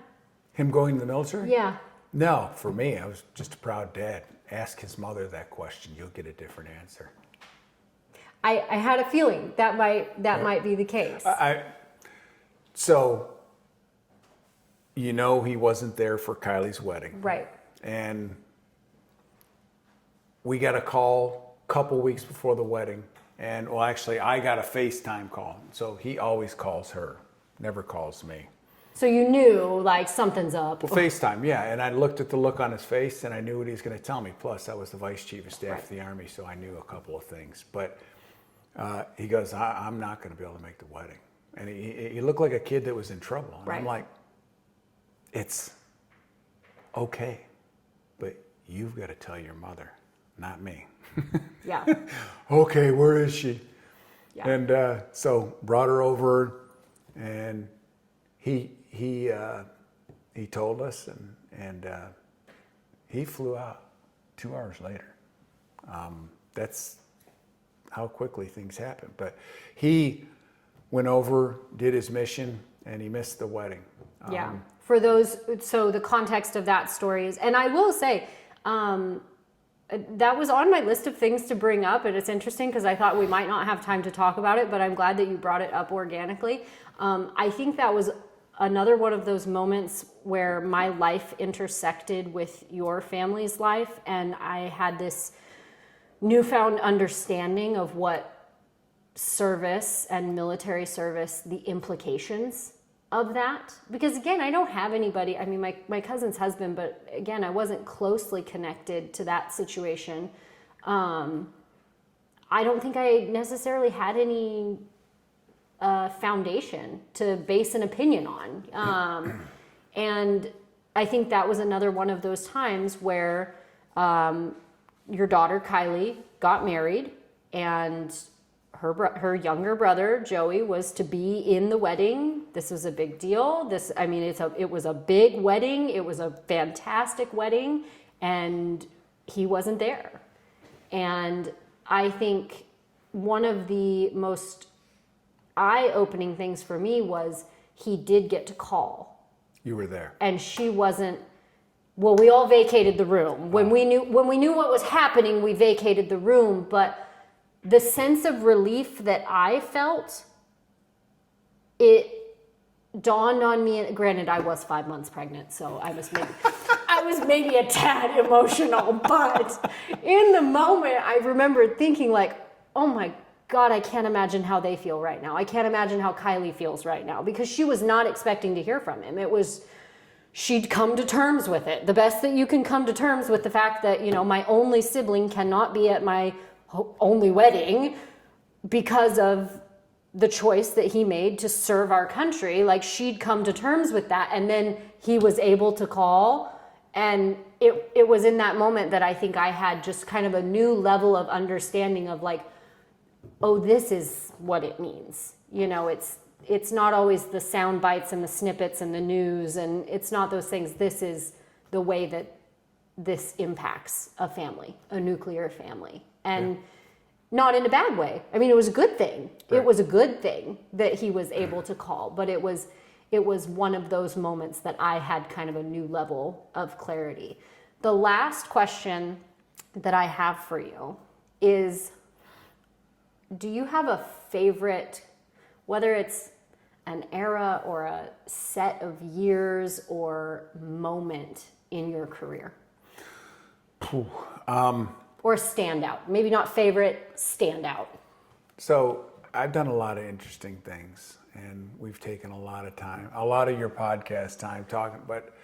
Him going to the military? Yeah. No, for me, I was just a proud dad. Ask his mother that question, you'll get a different answer. I had a feeling that might be the case. So, he wasn't there for Kylie's wedding. Right. And we got a call a couple weeks before the wedding. And, well, actually, I got a FaceTime call. So he always calls her, never calls me. So you knew, like, something's up. Well, FaceTime, yeah. And I looked at the look on his face, and I knew what he was going to tell me. Plus, I was the Vice Chief of Staff of the Army, so I knew a couple of things. But he goes, I'm not going to be able to make the wedding. And he looked like a kid that was in trouble. And I'm like, it's okay, but you've got to tell your mother, not me. Yeah. Okay, where is she? Yeah. And so brought her over, and he told us, and he flew out 2 hours later. That's how quickly things happen. But he went over, did his mission, and he missed the wedding. Yeah. For those, so the context of that story is, and I will say, that was on my list of things to bring up, and it's interesting because I thought we might not have time to talk about it, but I'm glad that you brought it up organically. I think that was another one of those moments where my life intersected with your family's life, and I had this newfound understanding of what service and military service, the implications of that. Because again, I don't have anybody, I mean, my cousin's husband, but again, I wasn't closely connected to that situation. I don't think I necessarily had any foundation to base an opinion on. And I think that was another one of those times where your daughter, Kylie, got married, and her younger brother, Joey, was to be in the wedding. This was a big deal. It was a big wedding. It was a fantastic wedding, and he wasn't there. And I think one of the most eye-opening things for me was he did get to call. You were there. And she wasn't. Well, we all vacated the room. When we knew what was happening, we vacated the room, but the sense of relief that I felt, it dawned on me. And granted, I was 5 months pregnant, so I was maybe a tad emotional. But in the moment, I remember thinking like, oh my God, I can't imagine how they feel right now. I can't imagine how Kylie feels right now, because she was not expecting to hear from him. She'd come to terms with it. The best that you can come to terms with the fact that, my only sibling cannot be at my only wedding because of the choice that he made to serve our country. Like, she'd come to terms with that, and then he was able to call, and it was in that moment that I think I had just kind of a new level of understanding of like, oh, this is what it means. It's not always the sound bites and the snippets and the news, and it's not those things. This is the way that this impacts a family, a nuclear family. And not in a bad way. I mean, it was a good thing. Right. It was a good thing that he was able to call, but it was one of those moments that I had kind of a new level of clarity. The last question that I have for you is, do you have a favorite, whether it's an era or a set of years or moment in your career? Or standout? Maybe not favorite, standout. So I've done a lot of interesting things, and we've taken a lot of time, a lot of your podcast time talking, but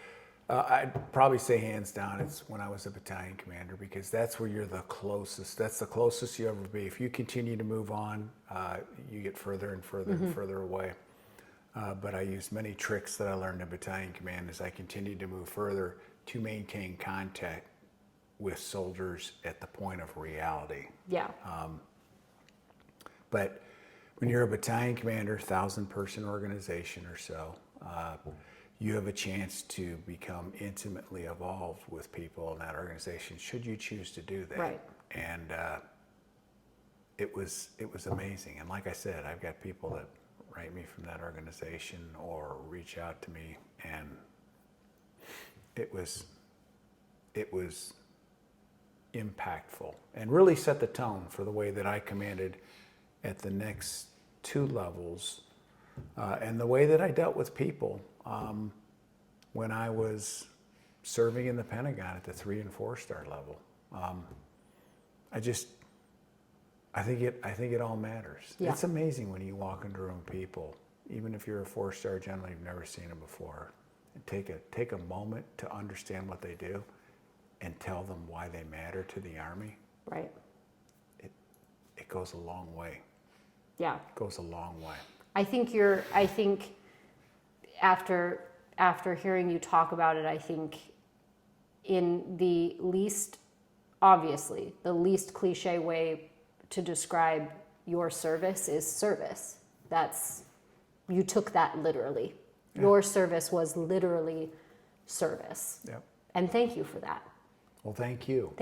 I'd probably say hands down it's when I was a battalion commander, because that's where you're the closest. That's the closest you ever be. If you continue to move on, you get further and further and further away. But I used many tricks that I learned in battalion command as I continued to move further to maintain contact with soldiers at the point of reality. Yeah. But when you're a battalion commander, 1,000-person organization or so, you have a chance to become intimately involved with people in that organization, should you choose to do that. Right. And it was amazing. And like I said, I've got people that write me from that organization or reach out to me, and it was impactful and really set the tone for the way that I commanded at the next 2 levels, and the way that I dealt with people when I was serving in the Pentagon at the 3 and 4 star level. I think it all matters. Yeah. It's amazing when you walk into a room of people, even if you're a 4-star general, you've never seen them before, and take a moment to understand what they do and tell them why they matter to the Army. Right. It goes a long way. Yeah. It goes a long way. I think after hearing you talk about it, I think in the least, obviously, the least cliche way to describe your service is service. You took that literally. Yeah. Your service was literally service. Yep. And thank you for that. Well, thank you.